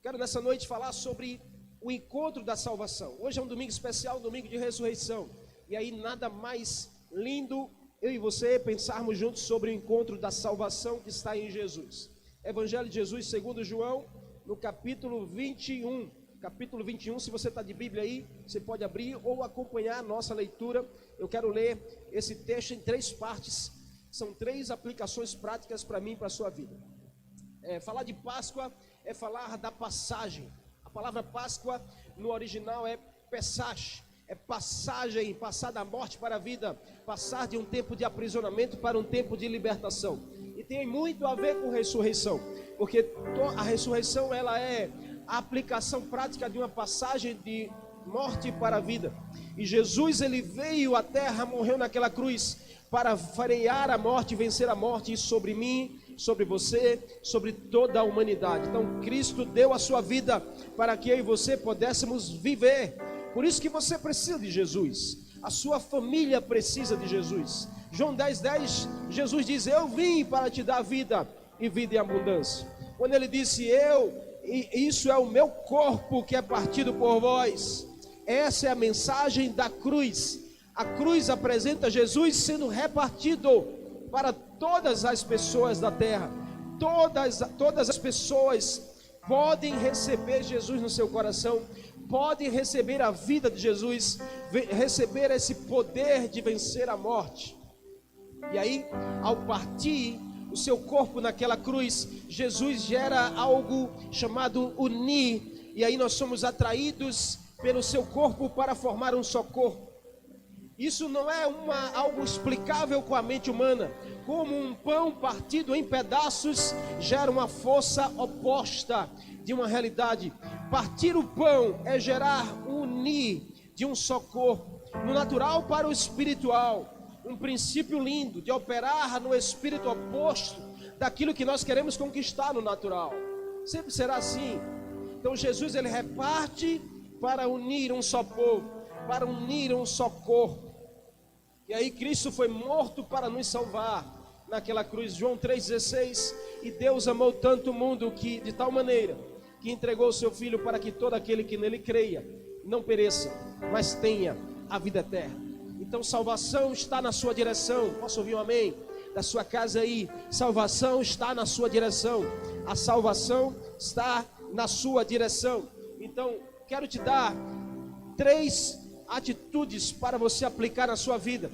Quero nessa noite falar sobre o encontro da salvação. Hoje é um domingo especial, um domingo de ressurreição. E aí nada mais lindo eu e você pensarmos juntos sobre o encontro da salvação que está em Jesus. Evangelho de Jesus segundo João, no capítulo 21. Capítulo 21, se você está de Bíblia aí, você pode abrir ou acompanhar a nossa leitura. Eu quero ler esse texto em 3 partes. São 3 aplicações práticas para mim e para a sua vida. Falar de Páscoa é falar da passagem. A palavra Páscoa no original é Pesach, é passagem, passar da morte para a vida, passar de um tempo de aprisionamento para um tempo de libertação. E tem muito a ver com ressurreição, porque a ressurreição ela é a aplicação prática de uma passagem de morte para a vida. E Jesus ele veio à terra, morreu naquela cruz para frear a morte, vencer a morte sobre mim, sobre você, sobre toda a humanidade. Então Cristo deu a sua vida para que eu e você pudéssemos viver. Por isso que você precisa de Jesus. A sua família precisa de Jesus. João 10:10, Jesus diz: eu vim para te dar vida e vida em abundância. Quando ele disse isso é o meu corpo que é partido por vós. Essa é a mensagem da cruz. A cruz apresenta Jesus sendo repartido para todas as pessoas da terra. Todas as pessoas podem receber Jesus no seu coração, podem receber a vida de Jesus, receber esse poder de vencer a morte. E aí, ao partir o seu corpo naquela cruz, Jesus gera algo chamado unir. E aí nós somos atraídos pelo seu corpo para formar um só corpo. Isso não é algo explicável com a mente humana. Como um pão partido em pedaços gera uma força oposta de uma realidade. Partir o pão é gerar unir de um só corpo. No natural para o espiritual. Um princípio lindo de operar no espírito oposto daquilo que nós queremos conquistar no natural. Sempre será assim. Então Jesus ele reparte para unir um só povo, para unir um só corpo. E aí Cristo foi morto para nos salvar naquela cruz. João 3,16, e Deus amou tanto o mundo que de tal maneira que entregou o seu Filho para que todo aquele que nele creia não pereça, mas tenha a vida eterna. Então salvação está na sua direção. Posso ouvir um amém? Da sua casa aí, salvação está na sua direção. A salvação está na sua direção. Então quero te dar 3 atitudes para você aplicar na sua vida.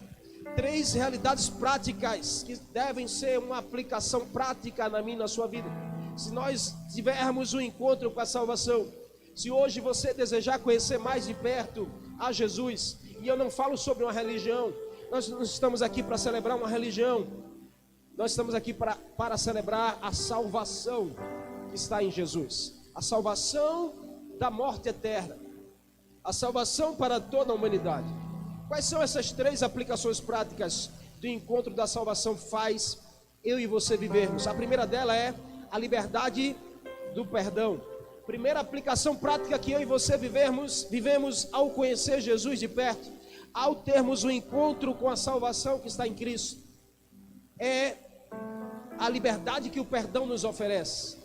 3 realidades práticas que devem ser uma aplicação prática na minha e na sua vida. Se nós tivermos um encontro com a salvação, se hoje você desejar conhecer mais de perto a Jesus, e eu não falo sobre uma religião, nós não estamos aqui para celebrar uma religião, nós estamos aqui para celebrar a salvação que está em Jesus, a salvação da morte eterna, a salvação para toda a humanidade. Quais são essas 3 aplicações práticas do encontro da salvação faz eu e você vivermos? A primeira dela é a liberdade do perdão. Primeira aplicação prática que eu e você vivemos ao conhecer Jesus de perto, ao termos um encontro com a salvação que está em Cristo, é a liberdade que o perdão nos oferece.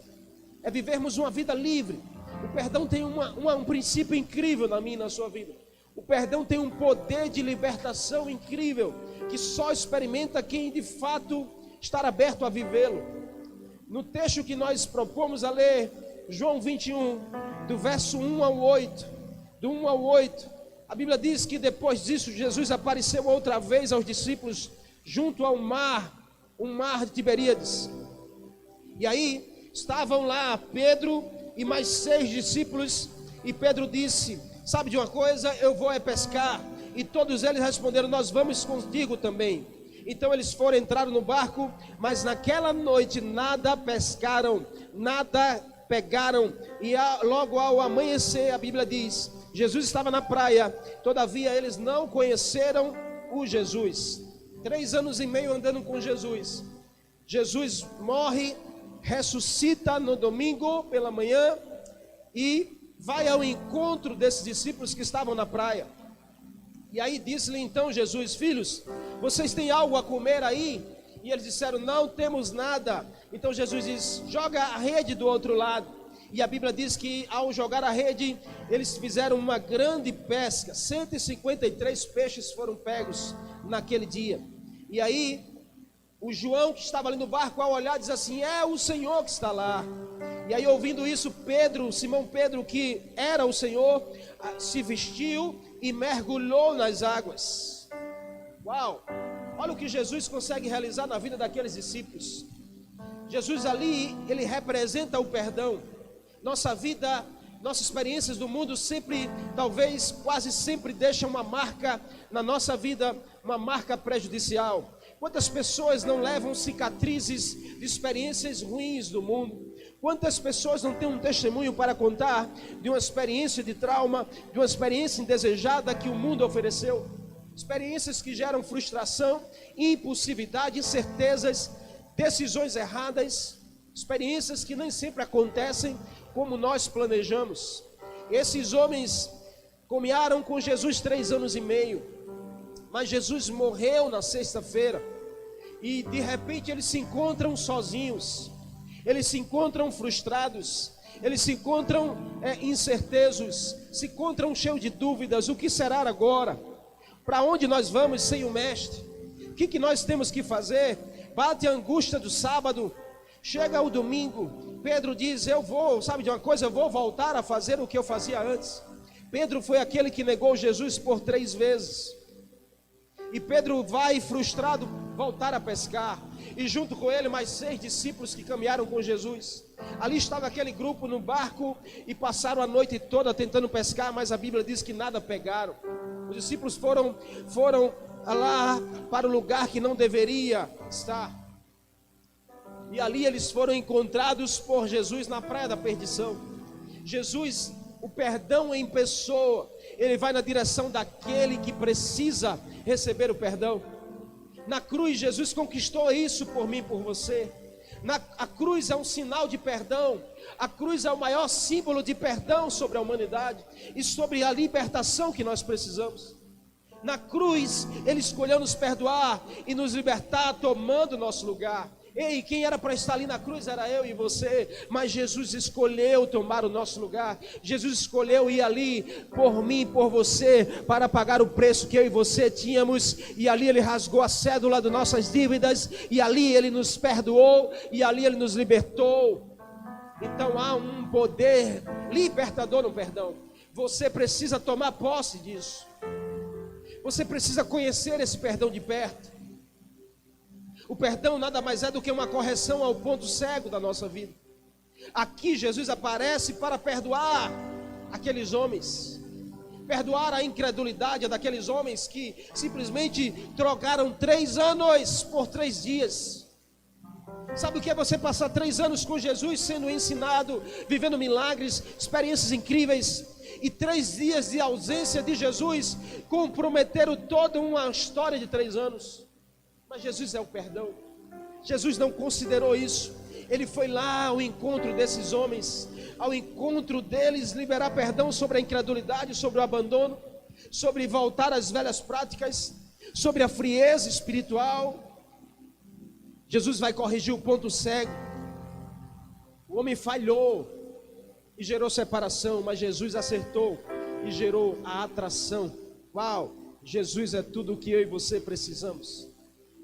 É vivermos uma vida livre. O perdão tem um princípio incrível na minha e na sua vida. O perdão tem um poder de libertação incrível, que só experimenta quem de fato está aberto a vivê-lo. No texto que nós propomos a ler, João 21, do verso 1 ao 8, do 1 ao 8, a Bíblia diz que depois disso Jesus apareceu outra vez aos discípulos junto ao mar, o mar de Tiberíades. E aí estavam lá Pedro e mais 6 discípulos, e Pedro disse: sabe de uma coisa, eu vou pescar. E todos eles responderam: nós vamos contigo também. Então eles entraram no barco, mas naquela noite nada pescaram, nada pegaram. E logo ao amanhecer, a Bíblia diz, Jesus estava na praia, todavia eles não conheceram o Jesus. 3 anos e meio andando com Jesus. Jesus morre, ressuscita no domingo pela manhã e vai ao encontro desses discípulos que estavam na praia. E aí disse-lhe então Jesus: filhos, vocês têm algo a comer aí? E eles disseram: não temos nada. Então Jesus diz: joga a rede do outro lado. E a Bíblia diz que ao jogar a rede, eles fizeram uma grande pesca. 153 peixes foram pegos naquele dia. E aí, o João que estava ali no barco, ao olhar, diz assim: é o Senhor que está lá. E aí, ouvindo isso, Pedro, Simão Pedro, que era o Senhor, se vestiu e mergulhou nas águas. Uau! Olha o que Jesus consegue realizar na vida daqueles discípulos. Jesus ali, ele representa o perdão. Nossa vida, nossas experiências do mundo sempre, talvez quase sempre deixam uma marca na nossa vida, uma marca prejudicial. Quantas pessoas não levam cicatrizes de experiências ruins do mundo? Quantas pessoas não têm um testemunho para contar de uma experiência de trauma, de uma experiência indesejada que o mundo ofereceu? Experiências que geram frustração, impulsividade, incertezas, decisões erradas, experiências que nem sempre acontecem como nós planejamos. Esses homens caminharam com Jesus 3 anos e meio, mas Jesus morreu na sexta-feira, e de repente eles se encontram sozinhos, eles se encontram frustrados, eles se encontram incertesos, se encontram cheios de dúvidas. O que será agora? Para onde nós vamos sem o mestre? O que nós temos que fazer? Bate a angústia do sábado, chega o domingo, Pedro diz: eu vou, sabe de uma coisa, eu vou voltar a fazer o que eu fazia antes. Pedro foi aquele que negou Jesus por 3 vezes, e Pedro vai frustrado voltar a pescar, e junto com ele mais 6 discípulos que caminharam com Jesus. Ali estava aquele grupo no barco, e passaram a noite toda tentando pescar, mas a Bíblia diz que nada pegaram. Os discípulos foram lá para o lugar que não deveria estar, e ali eles foram encontrados por Jesus na praia da perdição. Jesus, o perdão em pessoa, ele vai na direção daquele que precisa receber o perdão. Na cruz, Jesus conquistou isso por mim e por você. A cruz é um sinal de perdão. A cruz é o maior símbolo de perdão sobre a humanidade e sobre a libertação que nós precisamos. Na cruz, ele escolheu nos perdoar e nos libertar, tomando o nosso lugar. Ei, quem era para estar ali na cruz era eu e você, mas Jesus escolheu tomar o nosso lugar. Jesus escolheu ir ali por mim, por você, para pagar o preço que eu e você tínhamos. E ali ele rasgou a cédula das nossas dívidas, e ali ele nos perdoou, e ali ele nos libertou. Então há um poder libertador no perdão. Você precisa tomar posse disso. Você precisa conhecer esse perdão de perto. O perdão nada mais é do que uma correção ao ponto cego da nossa vida. Aqui Jesus aparece para perdoar aqueles homens, perdoar a incredulidade daqueles homens que simplesmente trocaram 3 anos por 3 dias. Sabe o que é você passar 3 anos com Jesus, sendo ensinado, vivendo milagres, experiências incríveis, e 3 dias de ausência de Jesus comprometeram toda uma história de 3 anos? Mas Jesus é o perdão. Jesus não considerou isso. Ele foi lá ao encontro desses homens, ao encontro deles, liberar perdão sobre a incredulidade, sobre o abandono, sobre voltar às velhas práticas, sobre a frieza espiritual. Jesus vai corrigir o ponto cego. O homem falhou e gerou separação, mas Jesus acertou e gerou a atração. Uau! Jesus é tudo o que eu e você precisamos.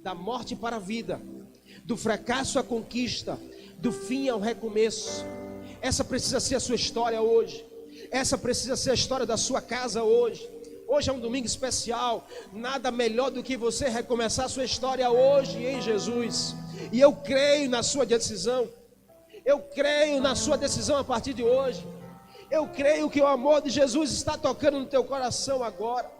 Da morte para a vida, do fracasso à conquista, do fim ao recomeço. Essa precisa ser a sua história hoje. Essa precisa ser a história da sua casa hoje. Hoje é um domingo especial. Nada melhor do que você recomeçar a sua história hoje em Jesus. E eu creio na sua decisão. Eu creio na sua decisão a partir de hoje. Eu creio que o amor de Jesus está tocando no teu coração agora.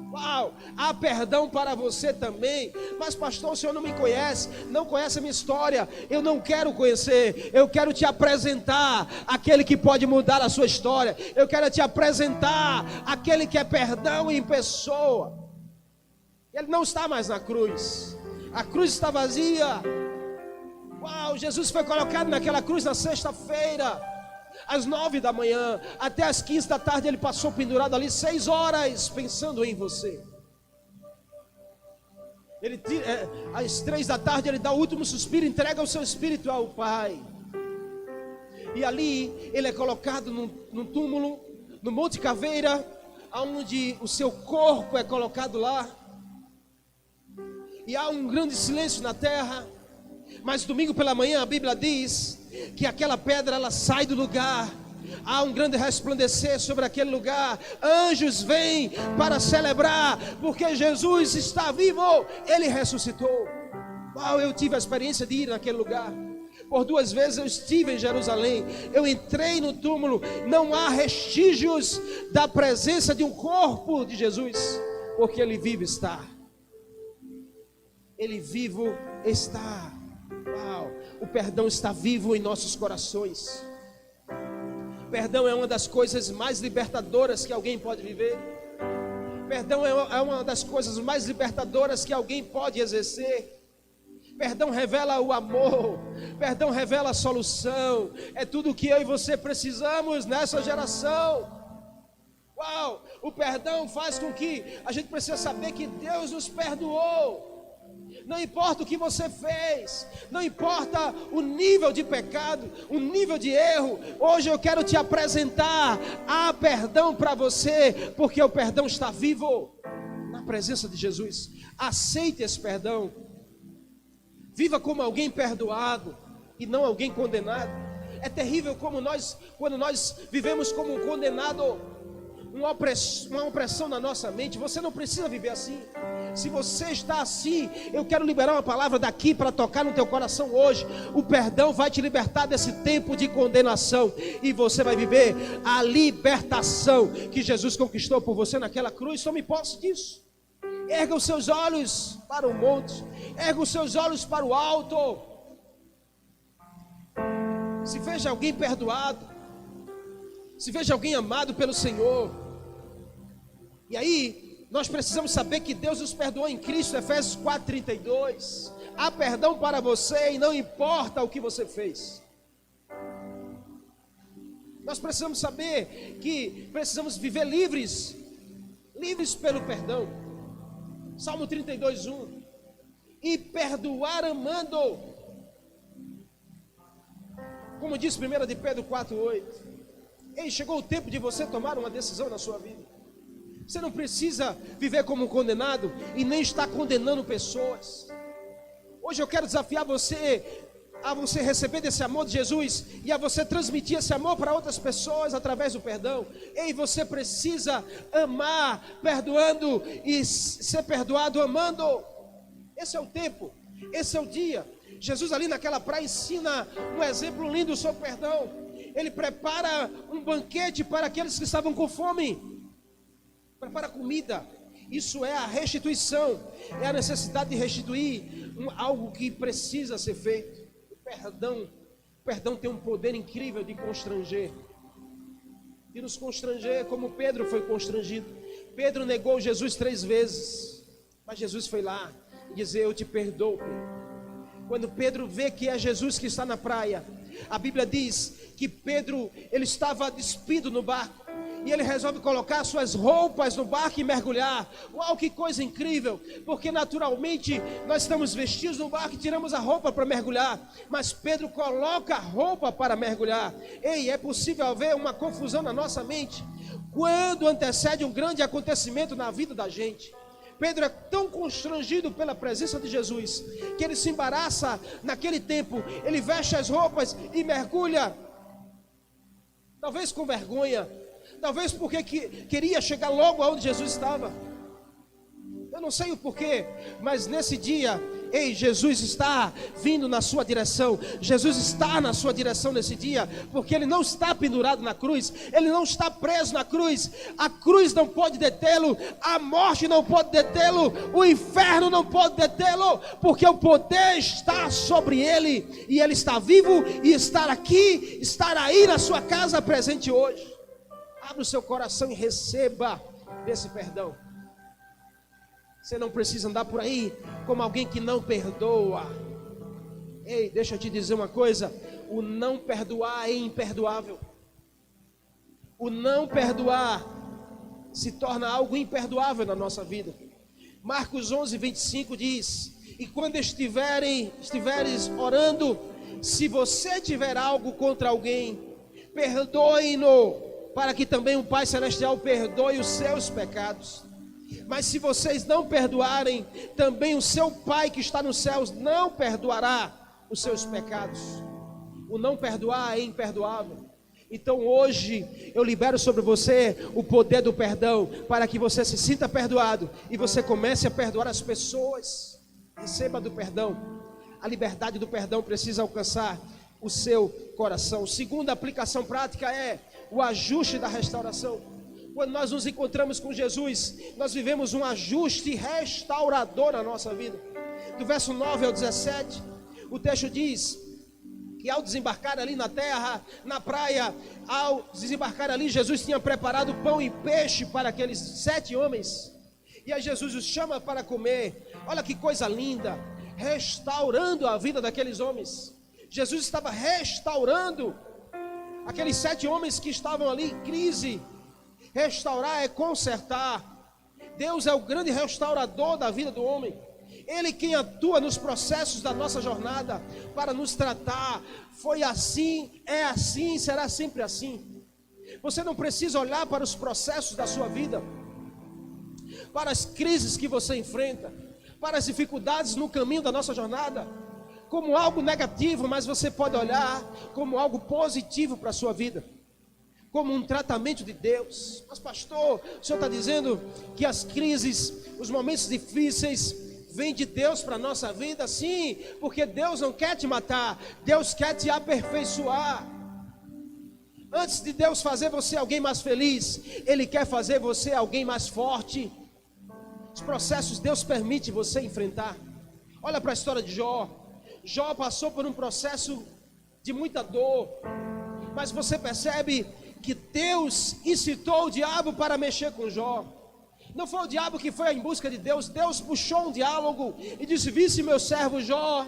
Uau, há perdão para você também. Mas pastor, o senhor não me conhece, não conhece a minha história. Eu não quero conhecer. Eu quero te apresentar aquele que pode mudar a sua história. Eu quero te apresentar aquele que é perdão em pessoa. Ele não está mais na cruz. A cruz está vazia. Uau, Jesus foi colocado naquela cruz na sexta-feira, às 9 da manhã, até às 15 da tarde ele passou pendurado ali 6 horas pensando em você. Ele às 3 da tarde ele dá o último suspiro, entrega o seu espírito ao Pai. E ali ele é colocado num túmulo, no Monte Caveira, onde o seu corpo é colocado lá. E há um grande silêncio na terra. Mas domingo pela manhã a Bíblia diz que aquela pedra ela sai do lugar. Há um grande resplandecer sobre aquele lugar. Anjos vêm para celebrar, porque Jesus está vivo. Ele ressuscitou. Uau, eu tive a experiência de ir naquele lugar. Por 2 vezes eu estive em Jerusalém. Eu entrei no túmulo. Não há vestígios da presença de um corpo de Jesus, porque ele vivo está. Ele vivo está. Uau, o perdão está vivo em nossos corações. Perdão é uma das coisas mais libertadoras que alguém pode viver. Perdão é uma das coisas mais libertadoras que alguém pode exercer. Perdão revela o amor. Perdão revela a solução. É tudo o que eu e você precisamos nessa geração. Uau, o perdão faz com que a gente precisa saber que Deus nos perdoou. Não importa o que você fez, não importa o nível de pecado, o nível de erro. Hoje eu quero te apresentar a perdão para você, porque o perdão está vivo na presença de Jesus. Aceite esse perdão. Viva como alguém perdoado e não alguém condenado. É terrível quando nós vivemos como um condenado, uma opressão na nossa mente. Você não precisa viver assim. Se você está assim, eu quero liberar uma palavra daqui para tocar no teu coração hoje. O perdão vai te libertar desse tempo de condenação, e você vai viver a libertação que Jesus conquistou por você naquela cruz. Tome posse disso. Erga os seus olhos para o monte, erga os seus olhos para o alto. Se veja alguém perdoado, se veja alguém amado pelo Senhor. E aí nós precisamos saber que Deus nos perdoou em Cristo. Efésios 4:32. Há perdão para você e não importa o que você fez. Nós precisamos saber que precisamos viver livres pelo perdão. Salmo 32:1. E perdoar amando, como diz 1 de Pedro 4:8. Ei, chegou o tempo de você tomar uma decisão na sua vida. Você não precisa viver como um condenado e nem estar condenando pessoas. Hoje eu quero desafiar você a você receber desse amor de Jesus e a você transmitir esse amor para outras pessoas através do perdão. Ei, você precisa amar perdoando e ser perdoado amando. Esse é o tempo, esse é o dia. Jesus ali naquela praia ensina um exemplo lindo sobre perdão. Ele prepara um banquete para aqueles que estavam com fome. Prepara comida. Isso é a restituição. É a necessidade de restituir algo que precisa ser feito. O perdão tem um poder incrível de constranger. De nos constranger como Pedro foi constrangido. Pedro negou Jesus 3 vezes. Mas Jesus foi lá e dizer: eu te perdoo, Pedro. Quando Pedro vê que é Jesus que está na praia, a Bíblia diz que Pedro, ele estava despido no barco, e ele resolve colocar suas roupas no barco e mergulhar. Uau, que coisa incrível, porque naturalmente nós estamos vestidos no barco e tiramos a roupa para mergulhar, mas Pedro coloca a roupa para mergulhar. Ei, é possível haver uma confusão na nossa mente quando antecede um grande acontecimento na vida da gente. Pedro é tão constrangido pela presença de Jesus que ele se embaraça naquele tempo. Ele veste as roupas e mergulha, talvez com vergonha, talvez porque queria chegar logo aonde Jesus estava. Eu não sei o porquê, mas nesse dia, ei, Jesus está vindo na sua direção. Jesus está na sua direção nesse dia, porque Ele não está pendurado na cruz, Ele não está preso na cruz. A cruz não pode detê-lo, a morte não pode detê-lo, o inferno não pode detê-lo, porque o poder está sobre Ele, e Ele está vivo e está aqui, estar aí na sua casa presente hoje. Abra o seu coração e receba desse perdão. Você não precisa andar por aí como alguém que não perdoa. Ei, deixa eu te dizer uma coisa: o não perdoar é imperdoável. O não perdoar se torna algo imperdoável na nossa vida. Marcos 11:25 diz: e quando estiveres orando, se você tiver algo contra alguém, perdoe-no, para que também o Pai Celestial perdoe os seus pecados. Mas se vocês não perdoarem, também o seu Pai que está nos céus não perdoará os seus pecados. O não perdoar é imperdoável. Então hoje eu libero sobre você o poder do perdão, para que você se sinta perdoado e você comece a perdoar as pessoas. Receba do perdão. A liberdade do perdão precisa alcançar o seu coração. Segunda aplicação prática é o ajuste da restauração. Quando nós nos encontramos com Jesus, nós vivemos um ajuste restaurador na nossa vida. Do verso 9 ao 17, o texto diz que ao desembarcar ali na terra, na praia, ao desembarcar ali, Jesus tinha preparado pão e peixe para aqueles 7 homens. E aí Jesus os chama para comer. Olha que coisa linda, restaurando a vida daqueles homens. Jesus estava restaurando aqueles 7 homens que estavam ali em crise. Restaurar é consertar. Deus é o grande restaurador da vida do homem. Ele quem atua nos processos da nossa jornada para nos tratar. Foi assim, é assim, será sempre assim. Você não precisa olhar para os processos da sua vida, para as crises que você enfrenta, para as dificuldades no caminho da nossa jornada, como algo negativo, mas você pode olhar como algo positivo para a sua vida, como um tratamento de Deus. Mas pastor, o senhor está dizendo que as crises, os momentos difíceis vêm de Deus para a nossa vida? Sim, porque Deus não quer te matar, Deus quer te aperfeiçoar. Antes de Deus fazer você alguém mais feliz, Ele quer fazer você alguém mais forte. Os processos Deus permite você enfrentar. Olha para a história de Jó. Jó passou por um processo de muita dor, mas você percebe que Deus incitou o diabo para mexer com Jó. Não foi o diabo que foi em busca de Deus. Deus puxou um diálogo e disse: visse meu servo Jó.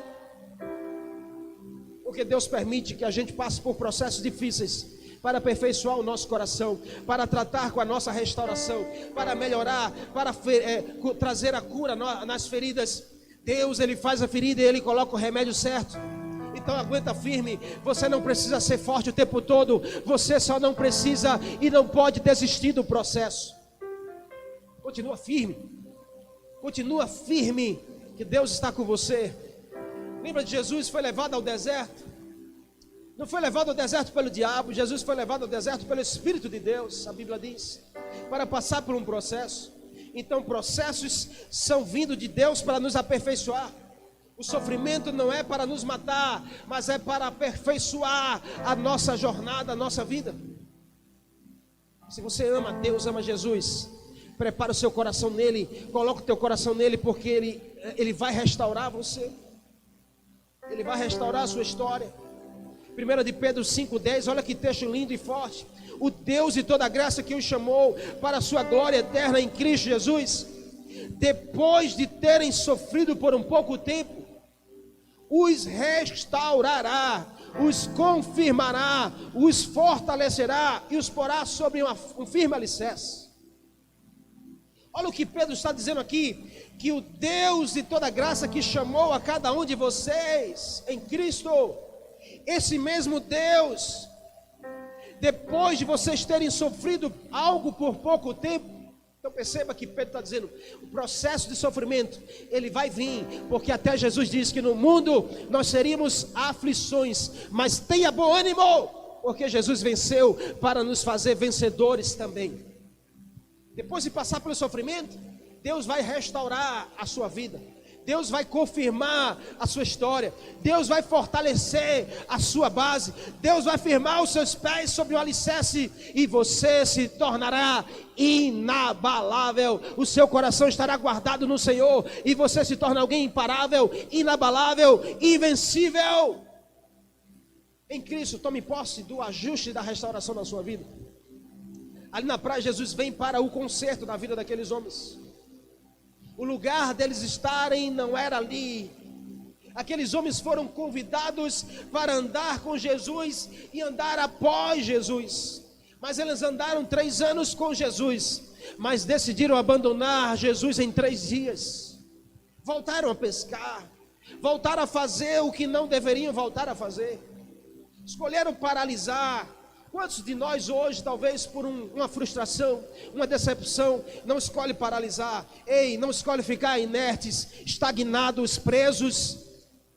Porque Deus permite que a gente passe por processos difíceis para aperfeiçoar o nosso coração, para tratar com a nossa restauração, para melhorar, para trazer a cura nas feridas. Deus, Ele faz a ferida e Ele coloca o remédio certo. Então aguenta firme. Você não precisa ser forte o tempo todo. Você só não precisa e não pode desistir do processo. Continua firme. Continua firme, que Deus está com você. Lembra de Jesus? Foi levado ao deserto. Não foi levado ao deserto pelo diabo. Jesus foi levado ao deserto pelo Espírito de Deus, a Bíblia diz, para passar por um processo. Então processos são vindo de Deus para nos aperfeiçoar. O sofrimento não é para nos matar, mas é para aperfeiçoar a nossa jornada, a nossa vida. Se você ama Deus, ama Jesus, prepara o seu coração nele, coloca o teu coração nele, porque ele vai restaurar você. Ele vai restaurar a sua história. 1 de Pedro 5,10, olha que texto lindo e forte. O Deus de toda a graça que os chamou para a sua glória eterna em Cristo Jesus, depois de terem sofrido por um pouco tempo, os restaurará, os confirmará, os fortalecerá e os porá sobre um firme alicerce. Olha o que Pedro está dizendo aqui, que o Deus de toda graça que chamou a cada um de vocês em Cristo, esse mesmo Deus, depois de vocês terem sofrido algo por pouco tempo, então perceba que Pedro está dizendo, o processo de sofrimento, ele vai vir, porque até Jesus disse que no mundo nós teríamos aflições, mas tenha bom ânimo, porque Jesus venceu para nos fazer vencedores também. Depois de passar pelo sofrimento, Deus vai restaurar a sua vida. Deus vai confirmar a sua história. Deus vai fortalecer a sua base. Deus vai firmar os seus pés sobre o alicerce e você se tornará inabalável. O seu coração estará guardado no Senhor e você se torna alguém imparável, inabalável, invencível. Em Cristo, tome posse do ajuste e da restauração da sua vida. Ali na praia, Jesus vem para o conserto da vida daqueles homens. O lugar deles estarem não era ali. Aqueles homens foram convidados para andar com Jesus e andar após Jesus. Mas eles andaram 3 anos com Jesus, mas decidiram abandonar Jesus em 3 dias. Voltaram a pescar, voltaram a fazer o que não deveriam voltar a fazer. Escolheram paralisar, Quantos de nós hoje, talvez por uma frustração, uma decepção, não escolhe paralisar, não escolhe ficar inertes, estagnados, presos,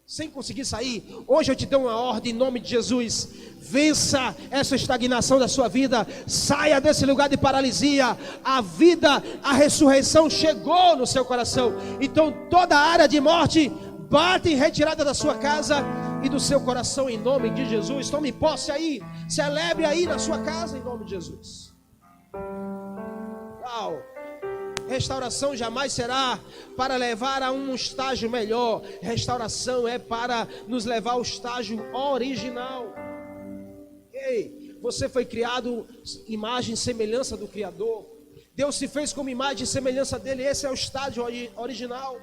sem conseguir sair? Hoje eu te dou uma ordem em nome de Jesus: vença essa estagnação da sua vida, saia desse lugar de paralisia. A vida, a ressurreição chegou no seu coração. Então toda a área de morte bate em retirada da sua casa e do seu coração em nome de Jesus. Tome posse aí, celebre aí na sua casa em nome de Jesus. Uau! Restauração jamais será para levar a um estágio melhor. Restauração é para nos levar ao estágio original. Ei, você foi criado imagem e semelhança do Criador. Deus se fez como imagem e semelhança dele. Esse é o estágio original.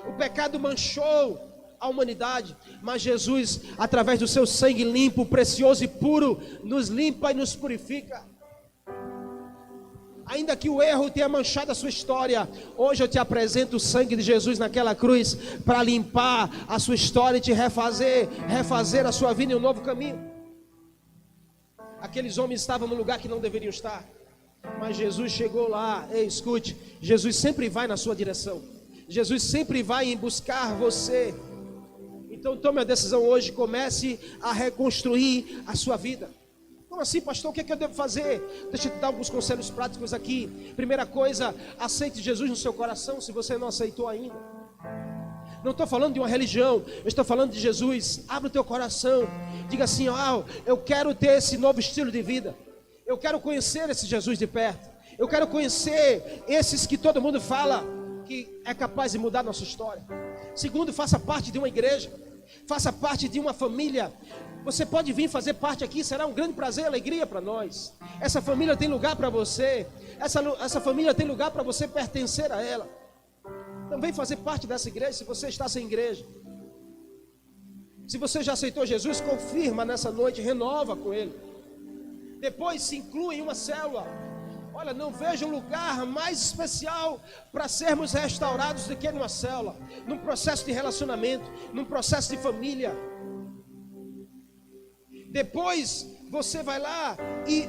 O pecado manchou a humanidade, mas Jesus, através do seu sangue limpo, precioso e puro, nos limpa e nos purifica. Ainda que o erro tenha manchado a sua história, hoje eu te apresento o sangue de Jesus naquela cruz para limpar a sua história e te refazer a sua vida em um novo caminho. Aqueles homens estavam no lugar que não deveriam estar, mas Jesus chegou lá. Ei, escute, Jesus sempre vai na sua direção. Jesus sempre vai em buscar você. Então tome a decisão hoje, comece a reconstruir a sua vida. Como assim, pastor? O que é que eu devo fazer? Deixa eu te dar alguns conselhos práticos aqui. Primeira coisa, aceite Jesus no seu coração, se você não aceitou ainda. Não estou falando de uma religião, eu estou falando de Jesus. Abre o teu coração, diga assim: eu quero ter esse novo estilo de vida. Eu quero conhecer esse Jesus de perto. Eu quero conhecer esses que todo mundo fala que é capaz de mudar nossa história. Segundo, faça parte de uma igreja, faça parte de uma família. Você pode vir fazer parte aqui, será um grande prazer e alegria para nós. Essa família tem lugar para você, essa família tem lugar para você pertencer a ela. Então vem fazer parte dessa igreja se você está sem igreja. Se você já aceitou Jesus, confirma nessa noite, renova com Ele. Depois se inclui em uma célula. Olha, não vejo um lugar mais especial para sermos restaurados do que numa célula, num processo de relacionamento, num processo de família. Depois você vai lá e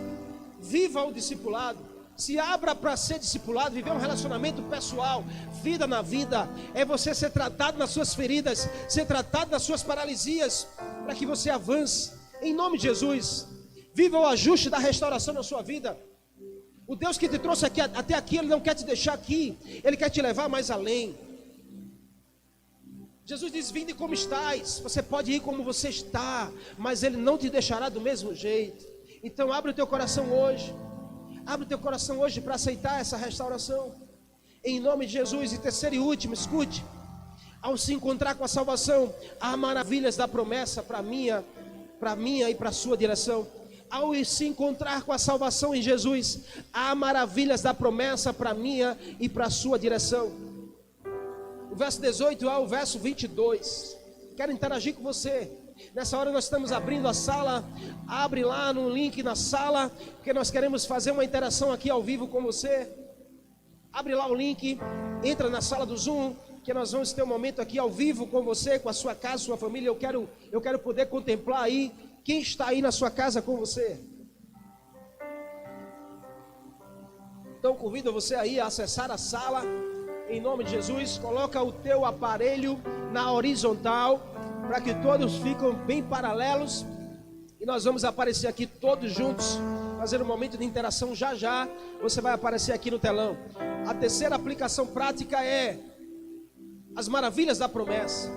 viva o discipulado. Se abra para ser discipulado, viver um relacionamento pessoal. Vida na vida é você ser tratado nas suas feridas, ser tratado nas suas paralisias, para que você avance em nome de Jesus. Viva o ajuste da restauração na sua vida. O Deus que te trouxe aqui, até aqui, Ele não quer te deixar aqui, Ele quer te levar mais além. Jesus diz: vinde como estáis. Você pode ir como você está, mas Ele não te deixará do mesmo jeito. Então abre o teu coração hoje. Abre o teu coração hoje para aceitar essa restauração em nome de Jesus. E terceiro e último, escute: ao se encontrar com a salvação, há maravilhas da promessa para minha e para a sua direção. Ao se encontrar com a salvação em Jesus, há maravilhas da promessa para minha e para a sua direção. O verso 18 ao verso 22. Quero interagir com você. Nessa hora nós estamos abrindo a sala. Abre lá no link na sala, porque nós queremos fazer uma interação aqui ao vivo com você. Abre lá o link, entra na sala do Zoom, que nós vamos ter um momento aqui ao vivo com você, com a sua casa, sua família. Eu quero poder contemplar aí quem está aí na sua casa com você. Então convido você aí a acessar a sala, em nome de Jesus. Coloca o teu aparelho na horizontal, para que todos fiquem bem paralelos. E nós vamos aparecer aqui todos juntos, fazer um momento de interação. Já já você vai aparecer aqui no telão. A terceira aplicação prática é as maravilhas da promessa.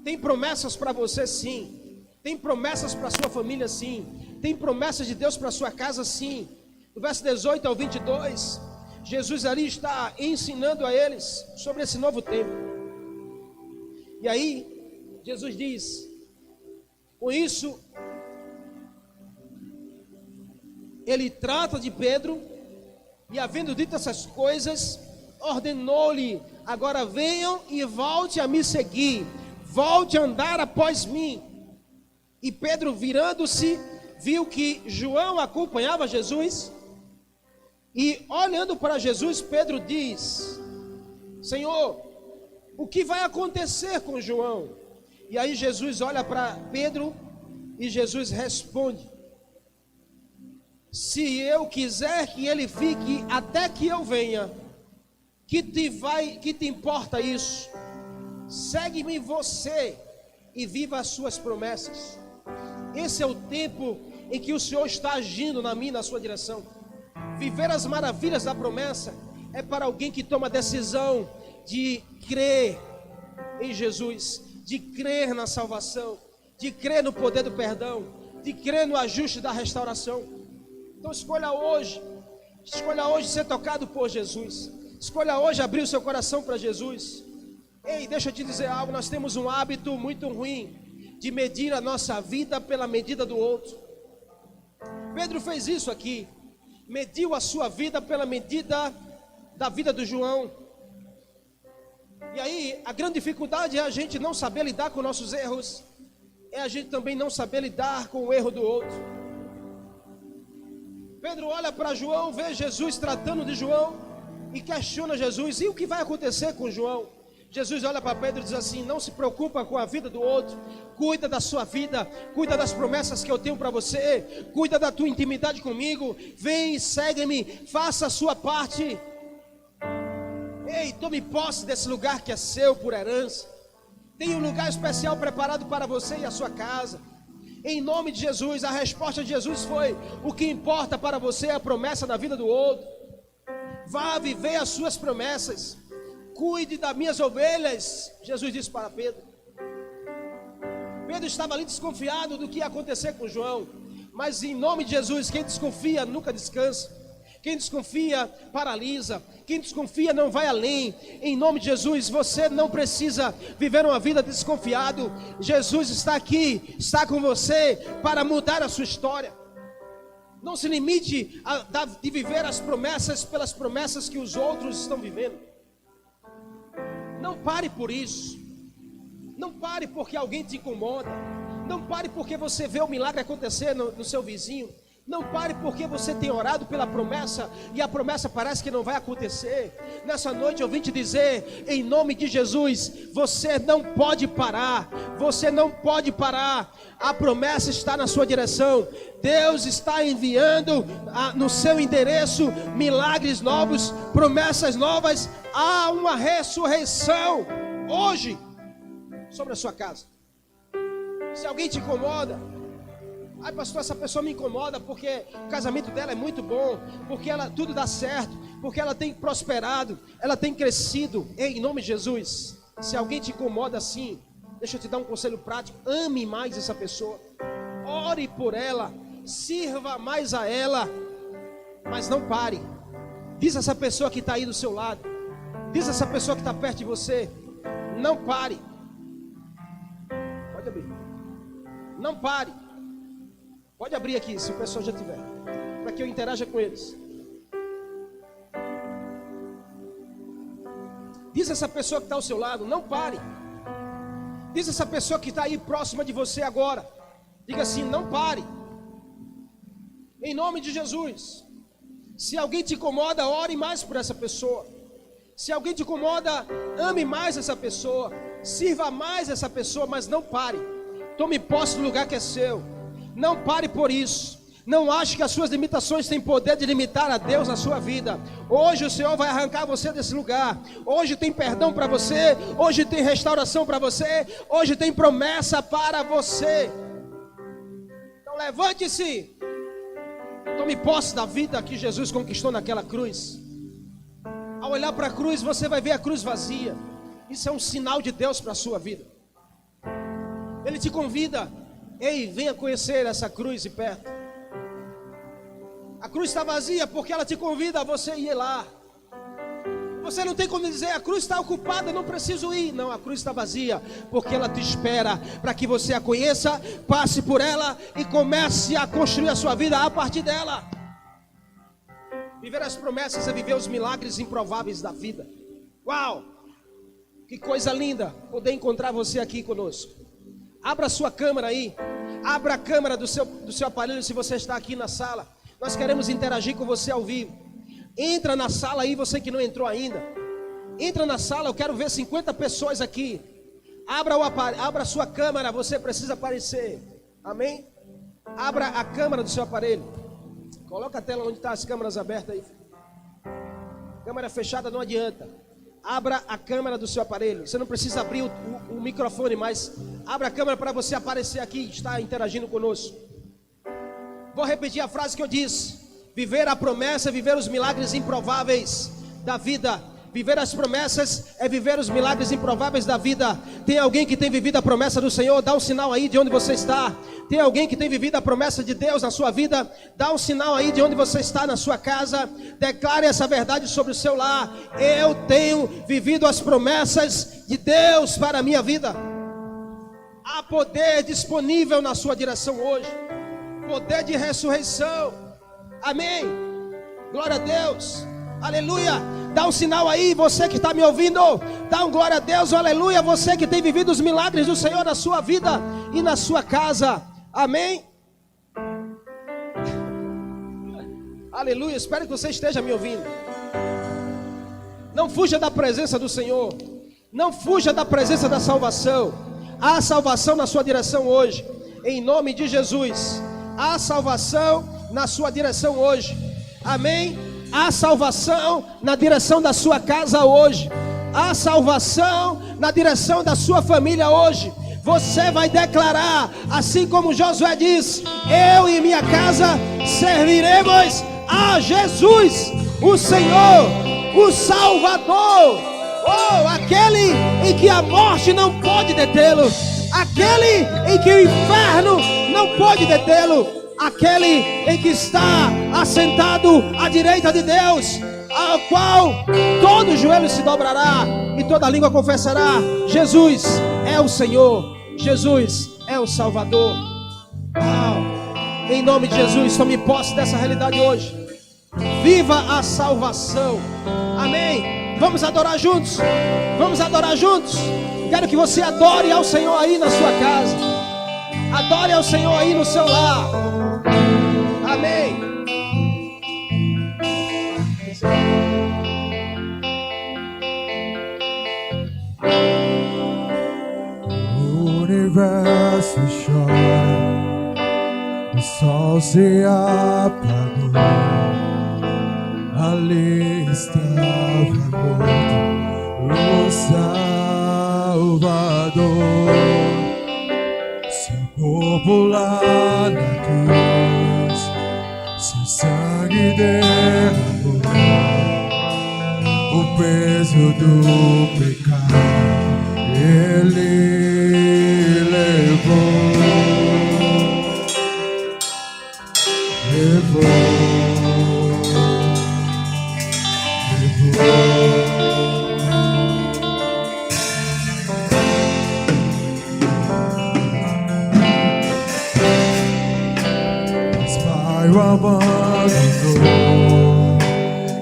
Tem promessas para você, sim. Tem promessas para a sua família, sim. Tem promessas de Deus para a sua casa, sim. Do verso 18 ao 22, Jesus ali está ensinando a eles sobre esse novo tempo. E aí, Jesus diz: com isso, Ele trata de Pedro, e havendo dito essas coisas, ordenou-lhe: agora venham e volte a me seguir, volte a andar após mim. E Pedro, virando-se, viu que João acompanhava Jesus, e olhando para Jesus, Pedro diz: Senhor, o que vai acontecer com João? E aí Jesus olha para Pedro e Jesus responde: Se eu quiser que ele fique até que eu venha, que te importa isso? Segue-me você e viva as suas promessas. Esse é o tempo em que o Senhor está agindo na minha e na sua direção. Viver as maravilhas da promessa é para alguém que toma a decisão de crer em Jesus, de crer na salvação, de crer no poder do perdão, de crer no ajuste da restauração. Então escolha hoje ser tocado por Jesus. Escolha hoje abrir o seu coração para Jesus. Ei, deixa eu te dizer algo, nós temos um hábito muito ruim de medir a nossa vida pela medida do outro. Pedro fez isso aqui, mediu a sua vida pela medida da vida do João. E aí, a grande dificuldade é a gente não saber lidar com nossos erros, é a gente também não saber lidar com o erro do outro. Pedro olha para João, vê Jesus tratando de João e questiona Jesus, e o que vai acontecer com João? Jesus olha para Pedro e diz assim: não se preocupa com a vida do outro, cuida da sua vida, cuida das promessas que eu tenho para você, cuida da tua intimidade comigo, vem, segue-me, faça a sua parte. Ei, tome posse desse lugar que é seu por herança. Tem um lugar especial preparado para você e a sua casa. Em nome de Jesus, a resposta de Jesus foi: o que importa para você é a promessa da vida do outro. Vá viver as suas promessas. Cuide das minhas ovelhas, Jesus disse para Pedro. Pedro estava ali desconfiado do que ia acontecer com João, mas em nome de Jesus, quem desconfia nunca descansa. Quem desconfia paralisa, quem desconfia não vai além. Em nome de Jesus, você não precisa viver uma vida desconfiado. Jesus está aqui, está com você para mudar a sua história. Não se limite de viver as promessas pelas promessas que os outros estão vivendo. Não pare por isso. Não pare porque alguém te incomoda. Não pare porque você vê o milagre acontecer no seu vizinho. Não pare porque você tem orado pela promessa e a promessa parece que não vai acontecer. Nessa noite eu vim te dizer, em nome de Jesus, você não pode parar. Você não pode parar. A promessa está na sua direção. Deus está enviando no seu endereço milagres novos, promessas novas. Há uma ressurreição hoje sobre a sua casa. Se alguém te incomoda: ai, pastor, essa pessoa me incomoda porque o casamento dela é muito bom, porque tudo dá certo, porque ela tem prosperado, ela tem crescido. Ei, em nome de Jesus, se alguém te incomoda assim, deixa eu te dar um conselho prático: ame mais essa pessoa, ore por ela, sirva mais a ela, mas não pare. Diz a essa pessoa que está aí do seu lado, diz a essa pessoa que está perto de você: não pare. Pode abrir. Não pare. Pode abrir aqui, se o pessoal já tiver, para que eu interaja com eles. Diz essa pessoa que está ao seu lado: não pare. Diz essa pessoa que está aí próxima de você agora, diga assim: não pare. Em nome de Jesus. Se alguém te incomoda, ore mais por essa pessoa. Se alguém te incomoda, ame mais essa pessoa, sirva mais essa pessoa, mas não pare. Tome posse do lugar que é seu. Não pare por isso. Não ache que as suas limitações têm poder de limitar a Deus na sua vida. Hoje o Senhor vai arrancar você desse lugar. Hoje tem perdão para você. Hoje tem restauração para você. Hoje tem promessa para você. Então levante-se. Tome posse da vida que Jesus conquistou naquela cruz. Ao olhar para a cruz, você vai ver a cruz vazia. Isso é um sinal de Deus para a sua vida. Ele te convida: ei, venha conhecer essa cruz de perto. A cruz está vazia porque ela te convida a você ir lá. Você não tem como dizer: a cruz está ocupada, não preciso ir. Não, a cruz está vazia porque ela te espera para que você a conheça, passe por ela e comece a construir a sua vida a partir dela. Viver as promessas é viver os milagres improváveis da vida. Uau! Que coisa linda poder encontrar você aqui conosco. Abra a sua câmera aí. Abra a câmera do seu aparelho se você está aqui na sala. Nós queremos interagir com você ao vivo. Entra na sala aí, você que não entrou ainda. Entra na sala, eu quero ver 50 pessoas aqui. Abra a sua câmera, você precisa aparecer. Amém? Abra a câmera do seu aparelho. Coloca a tela onde está as câmeras abertas aí. Câmera fechada não adianta. Abra a câmera do seu aparelho. Você não precisa abrir o microfone, mas abra a câmera para você aparecer aqui, estar interagindo conosco. Vou repetir a frase que eu disse: viver a promessa é viver os milagres improváveis da vida. Viver as promessas é viver os milagres improváveis da vida. Tem alguém que tem vivido a promessa do Senhor? Dá um sinal aí de onde você está. Tem alguém que tem vivido a promessa de Deus na sua vida? Dá um sinal aí de onde você está na sua casa. Declare essa verdade sobre o seu lar: eu tenho vivido as promessas de Deus para a minha vida. Há poder disponível na sua direção hoje. Poder de ressurreição. Amém. Glória a Deus. Aleluia. Dá um sinal aí, você que está me ouvindo. Dá um glória a Deus, aleluia. Você que tem vivido os milagres do Senhor na sua vida e na sua casa. Amém. Aleluia. Espero que você esteja me ouvindo. Não fuja da presença do Senhor. Não fuja da presença da salvação. Há salvação na sua direção hoje, em nome de Jesus. Há salvação na sua direção hoje. Amém. Há salvação na direção da sua casa hoje. Há salvação na direção da sua família hoje. Você vai declarar, assim como Josué disse: eu e minha casa serviremos a Jesus, o Senhor, o Salvador. Oh, aquele em que a morte não pode detê-lo, aquele em que o inferno não pode detê-lo, aquele em que está assentado à direita de Deus, ao qual todo joelho se dobrará e toda língua confessará: Jesus é o Senhor, Jesus é o Salvador. Em nome de Jesus, tome posse dessa realidade hoje. Viva a salvação. Amém. Vamos adorar juntos. Vamos adorar juntos. Quero que você adore ao Senhor aí na sua casa. Adore ao Senhor aí no seu lar. Amém. O universo chora, o sol se apagou. Ali estava morto o Salvador. Seu corpo lá na cruz, seu sangue derramou o peso do pecado. Ele levou. O abandonou,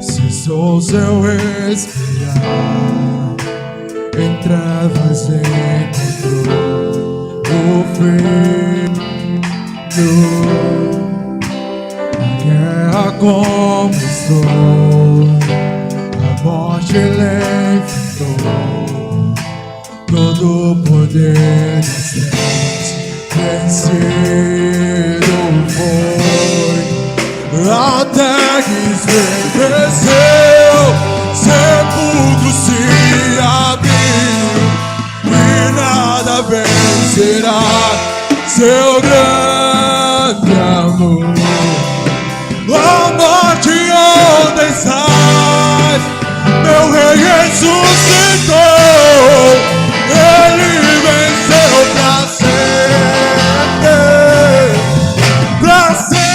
cessou seu respirar, em trevas encontrou o filho. A guerra começou, a morte ele enfrentou, todo o poder das trevas vencido foi. Até que estremeceu, sepulcro se abriu e nada vencerá seu grande amor. A morte, onde estás? Meu rei ressuscitou, ele venceu pra sempre, pra sempre.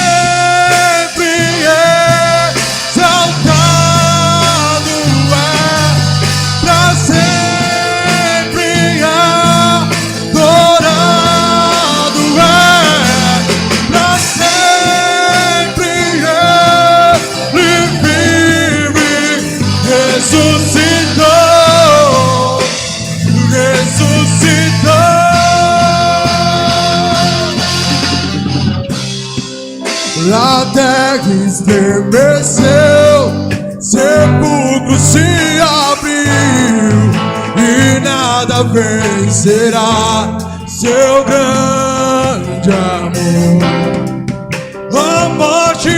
A terra estremeceu, sepulcro se abriu e nada vencerá seu grande amor. A morte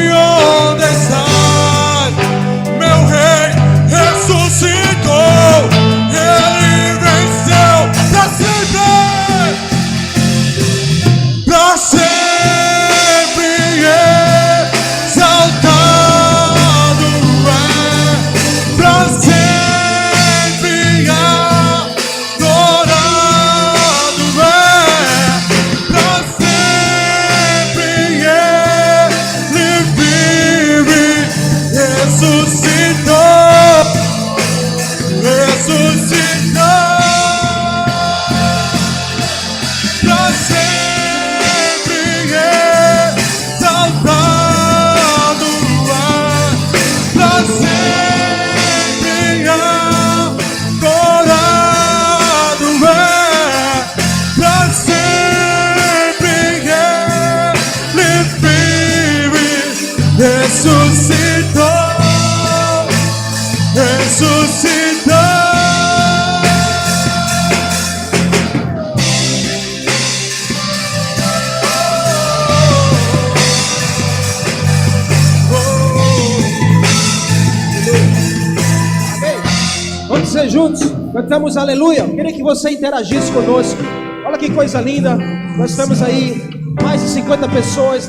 dizer juntos, cantamos aleluia. Eu queria que você interagisse conosco. Olha que coisa linda. Nós estamos aí, mais de 50 pessoas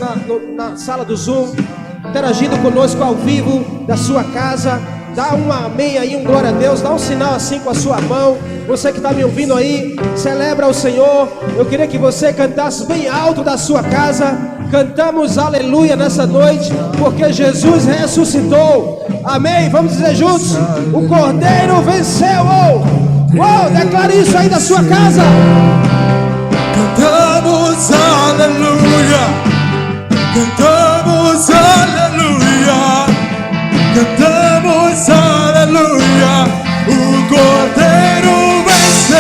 na sala do Zoom, interagindo conosco ao vivo da sua casa. Dá um amém aí, um glória a Deus. Dá um sinal assim com a sua mão. Você que está me ouvindo aí, celebra o Senhor. Eu queria que você cantasse bem alto da sua casa. Cantamos aleluia nessa noite, porque Jesus ressuscitou. Amém, vamos dizer juntos: o Cordeiro venceu. Declare isso aí da sua casa. Cantamos aleluia, cantamos aleluia, cantamos aleluia, o Cordeiro venceu.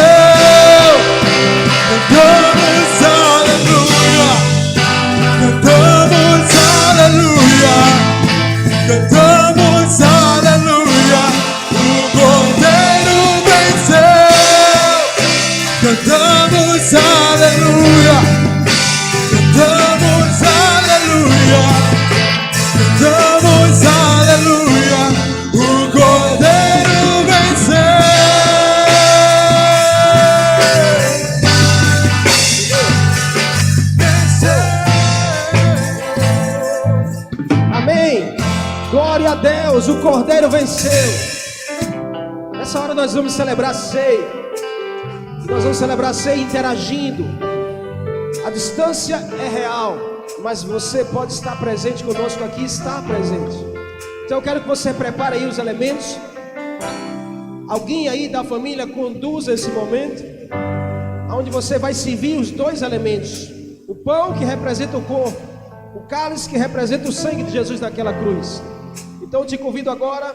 Cantamos aleluia, cantamos aleluia, cantamos aleluia, o Cordeiro venceu. Cantamos aleluia, cantamos aleluia, cantamos aleluia, o Cordeiro venceu. Amém. Glória a Deus, o Cordeiro venceu. Nessa hora nós vamos celebrar a ceia. Nós vamos celebrar a ceia interagindo. A distância é real, mas você pode estar presente conosco aqui, está presente. Então eu quero que você prepare aí os elementos. Alguém aí da família conduza esse momento, onde você vai servir os dois elementos: o pão que representa o corpo, o cálice que representa o sangue de Jesus naquela cruz. Então eu te convido agora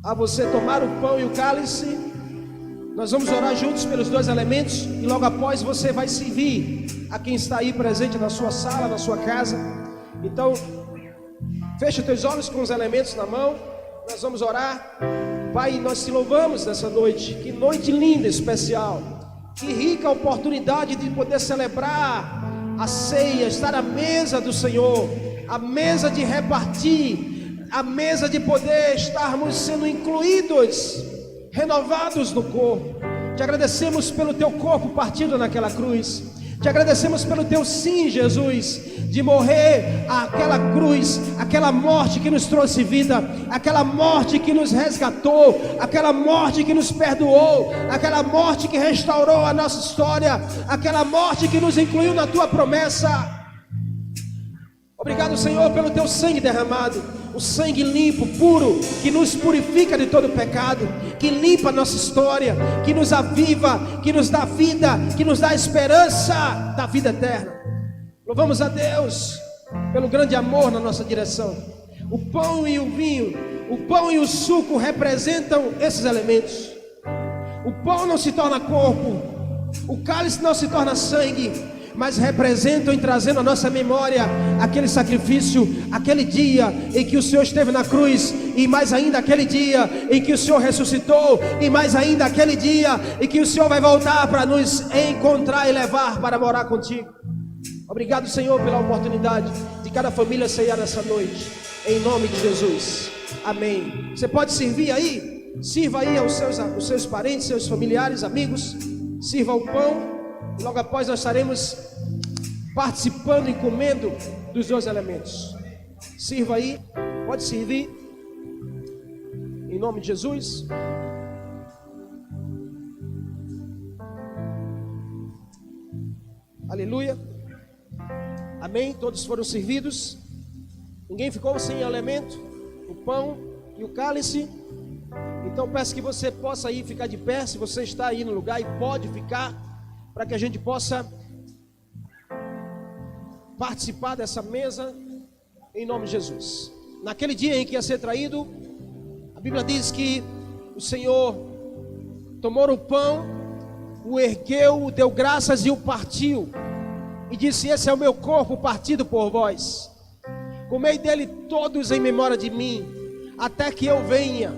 a você tomar o pão e o cálice. Nós vamos orar juntos pelos dois elementos e logo após você vai servir a quem está aí presente na sua sala, na sua casa. Então, fecha os teus olhos com os elementos na mão. Nós vamos orar. Pai, nós te louvamos nessa noite. Que noite linda, especial. Que rica oportunidade de poder celebrar a ceia, estar à mesa do Senhor, a mesa de repartir, a mesa de poder estarmos sendo incluídos, renovados no corpo. Te agradecemos pelo teu corpo partido naquela cruz. Te agradecemos pelo teu sim, Jesus, de morrer aquela cruz, aquela morte que nos trouxe vida, aquela morte que nos resgatou, aquela morte que nos perdoou, aquela morte que restaurou a nossa história, aquela morte que nos incluiu na tua promessa. Obrigado, Senhor, pelo teu sangue derramado, o sangue limpo, puro, que nos purifica de todo pecado, que limpa a nossa história, que nos aviva, que nos dá vida, que nos dá esperança da vida eterna. Louvamos a Deus pelo grande amor na nossa direção. O pão e o vinho, o pão e o suco representam esses elementos. O pão não se torna corpo, o cálice não se torna sangue, mas representam e trazendo a nossa memória aquele sacrifício, aquele dia em que o Senhor esteve na cruz, e mais ainda aquele dia em que o Senhor ressuscitou, e mais ainda aquele dia em que o Senhor vai voltar para nos encontrar e levar para morar contigo. Obrigado, Senhor, pela oportunidade de cada família ceiar nessa noite, em nome de Jesus, amém. Você pode servir aí, sirva aí aos seus parentes, seus familiares, amigos, sirva o pão. Logo após nós estaremos participando e comendo dos dois elementos. Sirva aí, pode servir, em nome de Jesus. Aleluia, amém. Todos foram servidos, ninguém ficou sem elemento, o pão e o cálice. Então peço que você possa aí ficar de pé, se você está aí no lugar e pode ficar, para que a gente possa participar dessa mesa, em nome de Jesus. Naquele dia em que ia ser traído, a Bíblia diz que o Senhor tomou o pão, o ergueu, deu graças e o partiu, e disse: esse é o meu corpo partido por vós, comei dele todos em memória de mim, até que eu venha.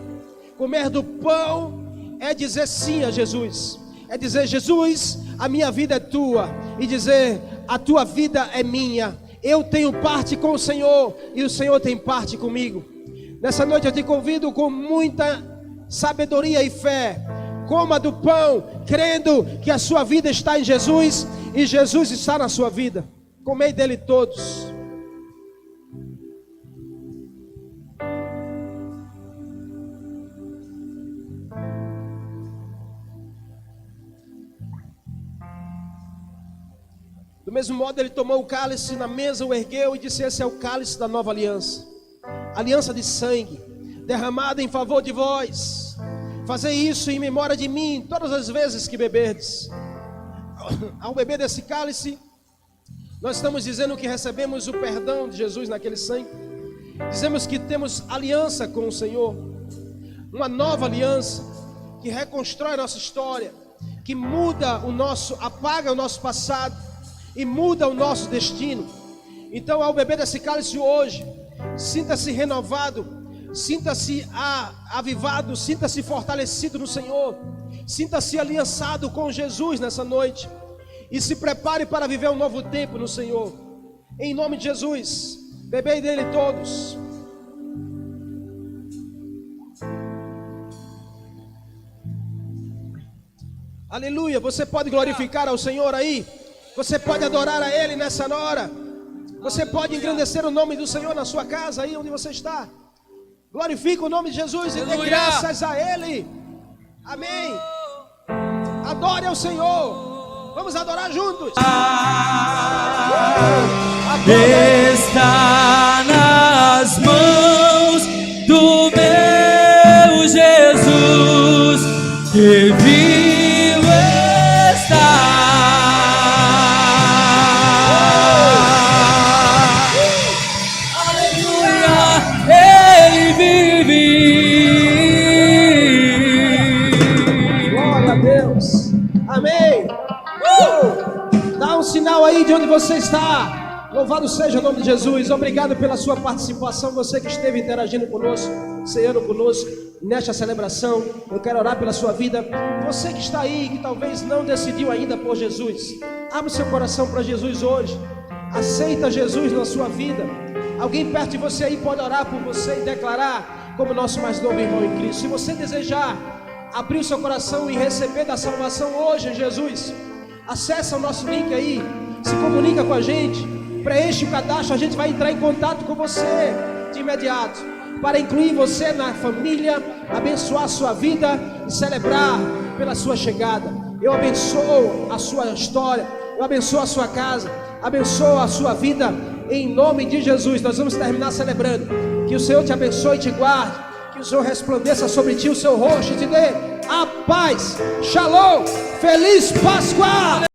Comer do pão é dizer sim a Jesus, é dizer: Jesus, a minha vida é tua, e dizer: a tua vida é minha. Eu tenho parte com o Senhor e o Senhor tem parte comigo. Nessa noite eu te convido com muita sabedoria e fé. Coma do pão, crendo que a sua vida está em Jesus e Jesus está na sua vida. Comei dele todos. Do mesmo modo, ele tomou o cálice na mesa, o ergueu e disse: esse é o cálice da nova aliança, aliança de sangue, derramada em favor de vós. Fazei isso em memória de mim todas as vezes que beberdes. Ao beber desse cálice, nós estamos dizendo que recebemos o perdão de Jesus naquele sangue. Dizemos que temos aliança com o Senhor, uma nova aliança que reconstrói a nossa história, que muda apaga o nosso passado e muda o nosso destino. Então, ao beber desse cálice hoje, sinta-se renovado, sinta-se avivado, sinta-se fortalecido no Senhor, sinta-se aliançado com Jesus nessa noite e se prepare para viver um novo tempo no Senhor. Em nome de Jesus, bebei dele todos. Aleluia. Você pode glorificar ao Senhor aí, você pode adorar a Ele nessa hora, você pode engrandecer o nome do Senhor na sua casa aí onde você está. Glorifica o nome de Jesus e dê graças a Ele. Amém. Adore ao Senhor. Vamos adorar juntos. Está nas mãos do meu Jesus, que vivo está. Amém. Dá um sinal aí de onde você está. Louvado seja o nome de Jesus. Obrigado pela sua participação. Você que esteve interagindo conosco, ceando conosco nesta celebração. Eu quero orar pela sua vida. Você que está aí, que talvez não decidiu ainda por Jesus, abra o seu coração para Jesus hoje. Aceita Jesus na sua vida. Alguém perto de você aí pode orar por você e declarar como nosso mais novo irmão em Cristo. Se você desejar abrir o seu coração e receber da salvação hoje em Jesus, acessa o nosso link aí, se comunica com a gente, preenche o cadastro, a gente vai entrar em contato com você de imediato, para incluir você na família, abençoar a sua vida e celebrar pela sua chegada. Eu abençoo a sua história, eu abençoo a sua casa, abençoo a sua vida, em nome de Jesus. Nós vamos terminar celebrando. Que o Senhor te abençoe e te guarde, que o Senhor resplandeça sobre ti o seu rosto e te dê a paz. Shalom, feliz Páscoa.